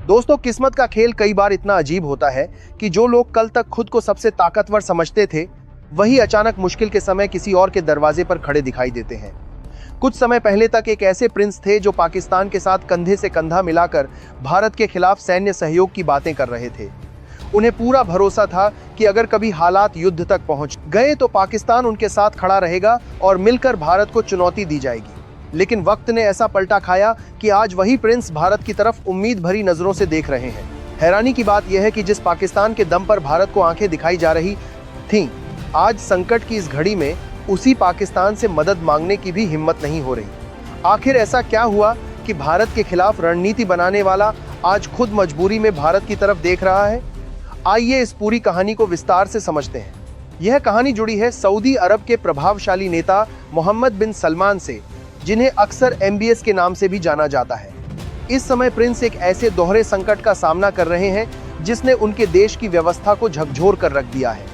दोस्तों, किस्मत का खेल कई बार इतना अजीब होता है कि जो लोग कल तक खुद को सबसे ताकतवर समझते थे, वही अचानक मुश्किल के समय किसी और के दरवाजे पर खड़े दिखाई देते हैं। कुछ समय पहले तक एक ऐसे प्रिंस थे जो पाकिस्तान के साथ कंधे से कंधा मिलाकर भारत के खिलाफ सैन्य सहयोग की बातें कर रहे थे। उन्हें पूरा भरोसा था कि अगर कभी हालात युद्ध तक पहुंच गए तो पाकिस्तान उनके साथ खड़ा रहेगा और मिलकर भारत को चुनौती दी जाएगी। लेकिन वक्त ने ऐसा पलटा खाया कि आज वही प्रिंस भारत की तरफ उम्मीद भरी नजरों से देख रहे हैं। हैरानी की बात यह है कि जिस पाकिस्तान के दम पर भारत को आंखें दिखाई जा रही थीं, आज संकट की इस घड़ी में उसी पाकिस्तान से मदद मांगने की भी हिम्मत नहीं हो रही। आखिर ऐसा क्या हुआ कि भारत के खिलाफ रणनीति बनाने वाला आज खुद मजबूरी में भारत की तरफ देख रहा है? आइए इस पूरी कहानी को विस्तार से समझते हैं। यह कहानी जुड़ी है सऊदी अरब के प्रभावशाली नेता मोहम्मद बिन सलमान से, जिन्हें अक्सर MBS के नाम से भी जाना जाता है। इस समय प्रिंस एक ऐसे दोहरे संकट का सामना कर रहे हैं जिसने उनके देश की व्यवस्था को झकझोर कर रख दिया है।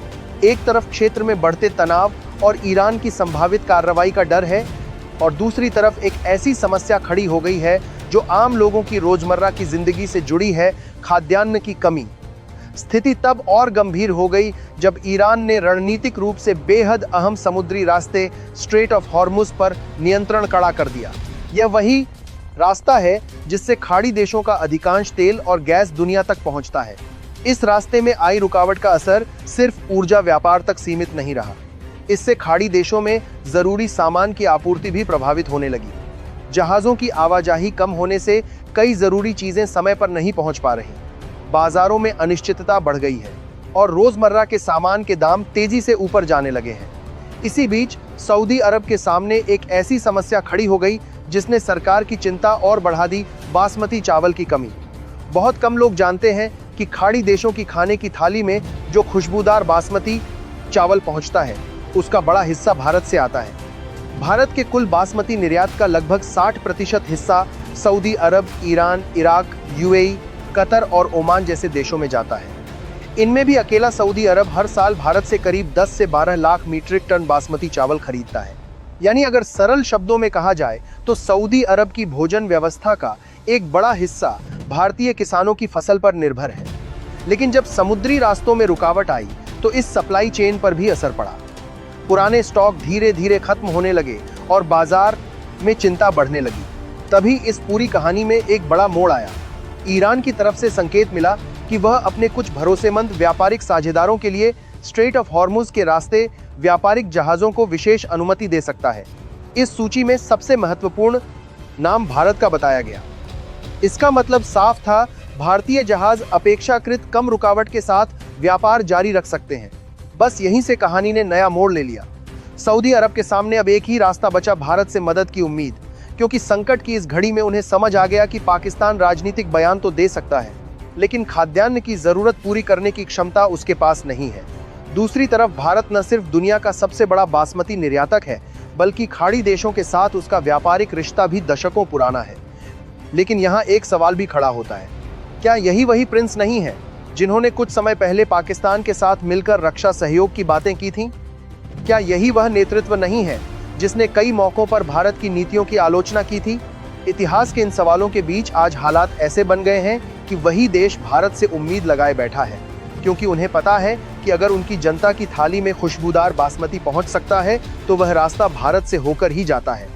एक तरफ क्षेत्र में बढ़ते तनाव और ईरान की संभावित कार्रवाई का डर है, और दूसरी तरफ एक ऐसी समस्या खड़ी हो गई है जो आम लोगों की रोजमर्रा की जिंदगी से जुड़ी है, खाद्यान्न की कमी। स्थिति तब और गंभीर हो गई जब ईरान ने रणनीतिक रूप से बेहद अहम समुद्री रास्ते स्ट्रेट ऑफ हॉर्मुज पर नियंत्रण कड़ा कर दिया। यह वही रास्ता है जिससे खाड़ी देशों का अधिकांश तेल और गैस दुनिया तक पहुंचता है। इस रास्ते में आई रुकावट का असर सिर्फ ऊर्जा व्यापार तक सीमित नहीं रहा। इससे खाड़ी देशों में जरूरी सामान की आपूर्ति भी प्रभावित होने लगी। जहाजों की आवाजाही कम होने से कई जरूरी चीजें समय पर नहीं पहुंच पा रही। बाजारों में अनिश्चितता बढ़ गई है और रोजमर्रा के सामान के दाम तेजी से ऊपर जाने लगे हैं। इसी बीच सऊदी अरब के सामने एक ऐसी समस्या खड़ी हो गई जिसने सरकार की चिंता और बढ़ा दी: बासमती चावल की कमी। बहुत कम लोग जानते हैं कि खाड़ी देशों की खाने की थाली में जो खुशबूदार बासमती चावल पहुंचता है, उसका बड़ा हिस्सा भारत से आता है। भारत के कुल बासमती निर्यात का लगभग 60% हिस्सा सऊदी अरब, ईरान, इराक, UAE, कतर और ओमान जैसे देशों में जाता है। इनमें भी अकेला सऊदी अरब हर साल भारत से करीब 10 से 12 लाख मीट्रिक टन बासमती चावल खरीदता है। यानी अगर सरल शब्दों में कहा जाए तो सऊदी अरब की भोजन व्यवस्था का एक बड़ा हिस्सा भारतीय किसानों की फसल पर निर्भर है। लेकिन जब समुद्री रास्तों में रुकावट आई तो इस सप्लाई चेन पर भी असर पड़ा। पुराने स्टॉक धीरे धीरे खत्म होने लगे और बाजार में चिंता बढ़ने लगी। तभी इस पूरी कहानी में एक बड़ा मोड़ आया। ईरान की तरफ से संकेत मिला कि वह अपने कुछ भरोसेमंद व्यापारिक साझेदारों के लिए स्ट्रेट ऑफ हॉर्मुज के रास्ते व्यापारिक जहाजों को विशेष अनुमति दे सकता है। इस सूची में सबसे महत्वपूर्ण नाम भारत का बताया गया। इसका मतलब साफ था, भारतीय जहाज अपेक्षाकृत कम रुकावट के साथ व्यापार जारी रख सकते हैं। बस यहीं से कहानी ने नया मोड़ ले लिया। सऊदी अरब के सामने अब एक ही रास्ता बचा: भारत से मदद की उम्मीद। क्योंकि संकट की इस घड़ी में उन्हें समझ आ गया कि पाकिस्तान राजनीतिक बयान तो दे सकता है, लेकिन खाद्यान्न की जरूरत पूरी करने की क्षमता उसके पास नहीं है। दूसरी तरफ भारत न सिर्फ दुनिया का सबसे बड़ा बासमती निर्यातक है, बल्कि खाड़ी देशों के साथ उसका व्यापारिक रिश्ता भी दशकों पुराना है। लेकिन यहाँ एक सवाल भी खड़ा होता है, क्या यही वही प्रिंस नहीं है जिन्होंने कुछ समय पहले पाकिस्तान के साथ मिलकर रक्षा सहयोग की बातें की थीं? क्या यही वह नेतृत्व नहीं है जिसने कई मौकों पर भारत की नीतियों की आलोचना की थी? इतिहास के इन सवालों के बीच आज हालात ऐसे बन गए हैं कि वही देश भारत से उम्मीद लगाए बैठा है, क्योंकि उन्हें पता है कि अगर उनकी जनता की थाली में खुशबूदार बासमती पहुंच सकता है तो वह रास्ता भारत से होकर ही जाता है।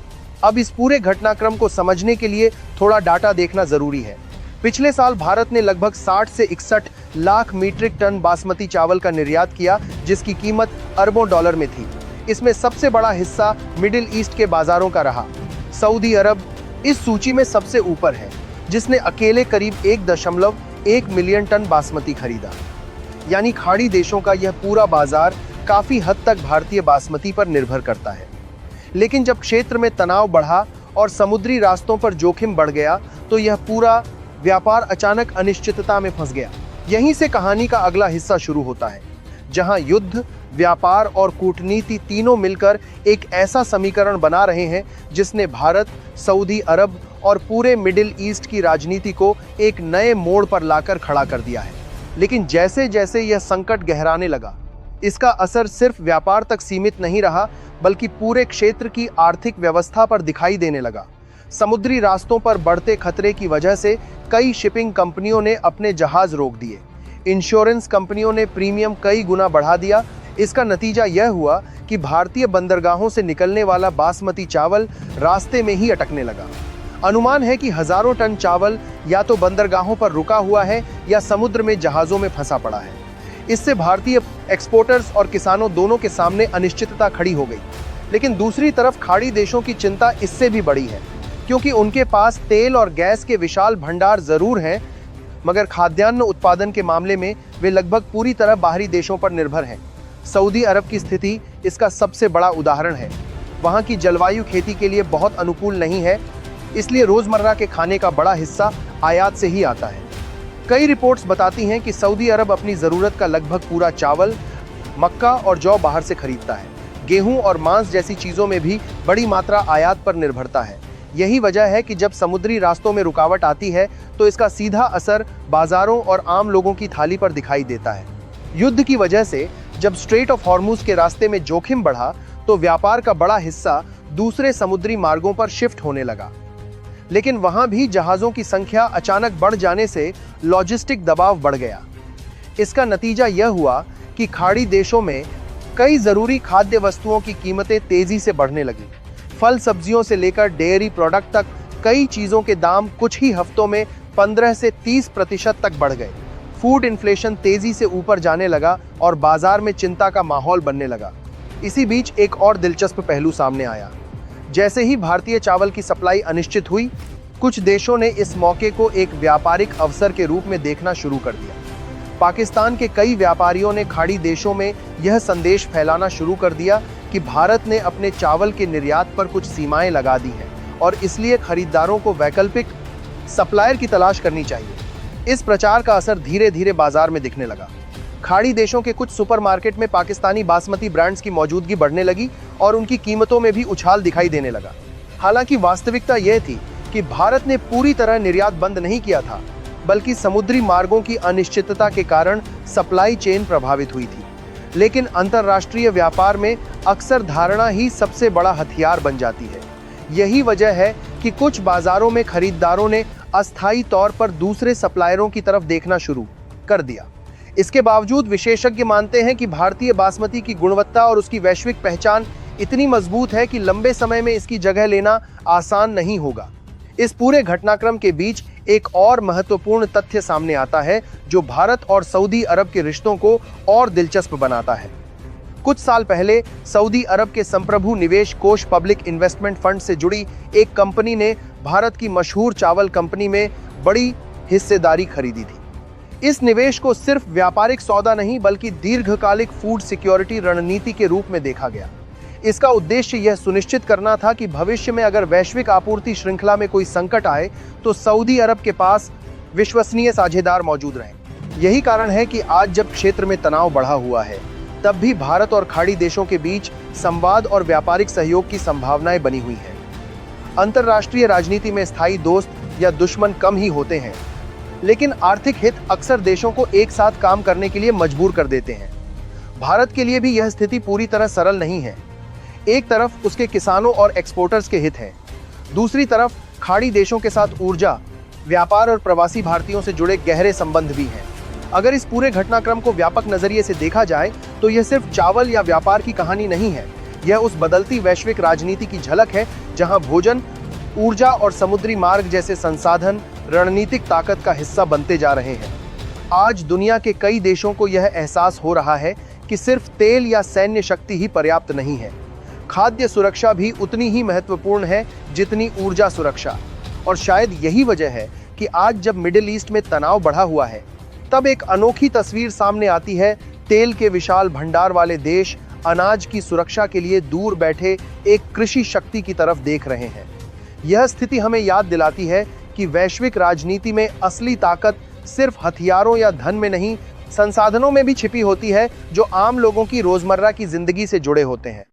अब इस पूरे घटनाक्रम को समझने के लिए थोड़ा डाटा देखना जरूरी है। पिछले साल भारत ने लगभग 60 से 61 लाख मीट्रिक टन बासमती चावल का निर्यात किया, जिसकी कीमत अरबों डॉलर में थी। इसमें सबसे बड़ा हिस्सा मिडिल ईस्ट के बाजारों का रहा। सऊदी अरब इस सूची में सबसे ऊपर है, जिसने अकेले करीब 1.1 मिलियन टन बासमती खरीदा। यानी खाड़ी देशों का यह पूरा बाजार काफी हद तक भारतीय बासमती पर निर्भर करता है। लेकिन जब क्षेत्र में तनाव बढ़ा और समुद्री रास्तों पर जोखिम बढ़ गया तो यह पूरा व्यापार अचानक अनिश्चितता में फंस गया। यहीं से कहानी का अगला हिस्सा शुरू होता है, जहां युद्ध, व्यापार और कूटनीति तीनों मिलकर एक ऐसा समीकरण बना रहे हैं जिसने भारत, सऊदी अरब और पूरे मिडिल ईस्ट की राजनीति को एक नए मोड़ पर लाकर खड़ा कर दिया है। लेकिन जैसे जैसे यह संकट गहराने लगा, इसका असर सिर्फ व्यापार तक सीमित नहीं रहा, बल्कि पूरे क्षेत्र की आर्थिक व्यवस्था पर दिखाई देने लगा। समुद्री रास्तों पर बढ़ते खतरे की वजह से कई शिपिंग कंपनियों ने अपने जहाज रोक दिए। इंश्योरेंस कंपनियों ने प्रीमियम कई गुना बढ़ा दिया। इसका नतीजा यह हुआ कि भारतीय बंदरगाहों से निकलने वाला बासमती चावल रास्ते में ही अटकने लगा। अनुमान है कि हजारों टन चावल या तो बंदरगाहों पर रुका हुआ है या समुद्र में जहाजों में फंसा पड़ा है। इससे भारतीय एक्सपोर्टर्स और किसानों दोनों के सामने अनिश्चितता खड़ी हो गई। लेकिन दूसरी तरफ खाड़ी देशों की चिंता इससे भी बड़ी है, क्योंकि उनके पास तेल और गैस के विशाल भंडार जरूर हैं, मगर खाद्यान्न उत्पादन के मामले में वे लगभग पूरी तरह बाहरी देशों पर निर्भर हैं। सऊदी अरब की स्थिति इसका सबसे बड़ा उदाहरण है। वहाँ की जलवायु खेती के लिए बहुत अनुकूल नहीं है, इसलिए रोजमर्रा के खाने का बड़ा हिस्सा आयात से ही आता है। कई रिपोर्ट्स बताती हैं कि सऊदी अरब अपनी ज़रूरत का लगभग पूरा चावल, मक्का और जौ बाहर से खरीदता है। गेहूं और मांस जैसी चीज़ों में भी बड़ी मात्रा आयात पर निर्भरता है। यही वजह है कि जब समुद्री रास्तों में रुकावट आती है तो इसका सीधा असर बाजारों और आम लोगों की थाली पर दिखाई देता है। युद्ध की वजह से जब स्ट्रेट ऑफ हॉर्मुज के रास्ते में जोखिम बढ़ा तो व्यापार का बड़ा हिस्सा दूसरे समुद्री मार्गों पर शिफ्ट होने लगा। लेकिन वहां भी जहाज़ों की संख्या अचानक बढ़ जाने से लॉजिस्टिक दबाव बढ़ गया। इसका नतीजा यह हुआ कि खाड़ी देशों में कई ज़रूरी खाद्य वस्तुओं की कीमतें तेज़ी से बढ़ने लगी। फल सब्जियों से लेकर डेयरी प्रोडक्ट तक कई चीज़ों के दाम कुछ ही हफ्तों में 15 से 30% तक बढ़ गए। फूड इन्फ्लेशन तेज़ी से ऊपर जाने लगा और बाजार में चिंता का माहौल बनने लगा। इसी बीच एक और दिलचस्प पहलू सामने आया। जैसे ही भारतीय चावल की सप्लाई अनिश्चित हुई, कुछ देशों ने इस मौके को एक व्यापारिक अवसर के रूप में देखना शुरू कर दिया। पाकिस्तान के कई व्यापारियों ने खाड़ी देशों में यह संदेश फैलाना शुरू कर दिया कि भारत ने अपने चावल के निर्यात पर कुछ सीमाएं लगा दी हैं और इसलिए खरीदारों को वैकल्पिक सप्लायर की तलाश करनी चाहिए। इस प्रचार का असर धीरे धीरे बाजार में दिखने लगा। खाड़ी देशों के कुछ सुपरमार्केट में पाकिस्तानी बासमती ब्रांड्स की मौजूदगी बढ़ने लगी और उनकी कीमतों में भी उछाल दिखाई देने लगा। हालांकि वास्तविकता यह थी कि भारत ने पूरी तरह निर्यात बंद नहीं किया था, बल्कि समुद्री मार्गों की अनिश्चितता के कारण सप्लाई चेन प्रभावित हुई थी। लेकिन अंतर्राष्ट्रीय व्यापार में अक्सर धारणा ही सबसे बड़ा हथियार बन जाती है। यही वजह है कि कुछ बाजारों में खरीदारों ने अस्थायी तौर पर दूसरे सप्लायरों की तरफ देखना शुरू कर दिया। इसके बावजूद विशेषज्ञ मानते हैं कि भारतीय बासमती की गुणवत्ता और उसकी वैश्विक पहचान इतनी मजबूत है कि लंबे समय में इसकी जगह लेना आसान नहीं होगा। इस पूरे घटनाक्रम के बीच एक और महत्वपूर्ण तथ्य सामने आता है जो भारत और सऊदी अरब के रिश्तों को और दिलचस्प बनाता है। कुछ साल पहले सऊदी अरब के संप्रभु निवेश कोष पब्लिक इन्वेस्टमेंट फंड से जुड़ी एक कंपनी ने भारत की मशहूर चावल कंपनी में बड़ी हिस्सेदारी खरीदी थी। इस निवेश को सिर्फ व्यापारिक सौदा नहीं बल्कि दीर्घकालिक फूड सिक्योरिटी रणनीति के रूप में देखा गया। इसका उद्देश्य यह सुनिश्चित करना था कि भविष्य में अगर वैश्विक आपूर्ति श्रृंखला में कोई संकट आए तो सऊदी अरब के पास विश्वसनीय साझेदार मौजूद रहें। यही कारण है कि आज जब क्षेत्र में तनाव बढ़ा हुआ है, तब भी भारत और खाड़ी देशों के बीच संवाद और व्यापारिक सहयोग की संभावनाएं बनी हुई हैं। अंतर्राष्ट्रीय राजनीति में स्थायी दोस्त या दुश्मन कम ही होते हैं, लेकिन आर्थिक हित अक्सर देशों को एक साथ काम करने के लिए मजबूर कर देते हैं। भारत के लिए भी यह स्थिति पूरी तरह सरल नहीं है। एक तरफ उसके किसानों और एक्सपोर्टर्स के हित हैं, दूसरी तरफ खाड़ी देशों के साथ ऊर्जा, व्यापार और प्रवासी भारतीयों से जुड़े गहरे संबंध भी हैं। अगर इस पूरे घटनाक्रम को व्यापक नजरिए से देखा जाए तो यह सिर्फ चावल या व्यापार की कहानी नहीं है। यह उस बदलती वैश्विक राजनीति की झलक है जहां भोजन, ऊर्जा और समुद्री मार्ग जैसे संसाधन रणनीतिक ताकत का हिस्सा बनते जा रहे हैं। आज दुनिया के कई देशों को यह एहसास हो रहा है कि सिर्फ तेल या सैन्य शक्ति ही पर्याप्त नहीं है। खाद्य सुरक्षा भी उतनी ही महत्वपूर्ण है जितनी ऊर्जा सुरक्षा। और शायद यही वजह है कि आज जब मिडिल ईस्ट में तनाव बढ़ा हुआ है, तब एक अनोखी तस्वीर सामने आती है। तेल के विशाल भंडार वाले देश अनाज की सुरक्षा के लिए दूर बैठे एक कृषि शक्ति की तरफ देख रहे हैं। यह स्थिति हमें याद दिलाती है कि वैश्विक राजनीति में असली ताकत सिर्फ हथियारों या धन में नहीं, संसाधनों में भी छिपी होती है जो आम लोगों की रोजमर्रा की जिंदगी से जुड़े होते हैं।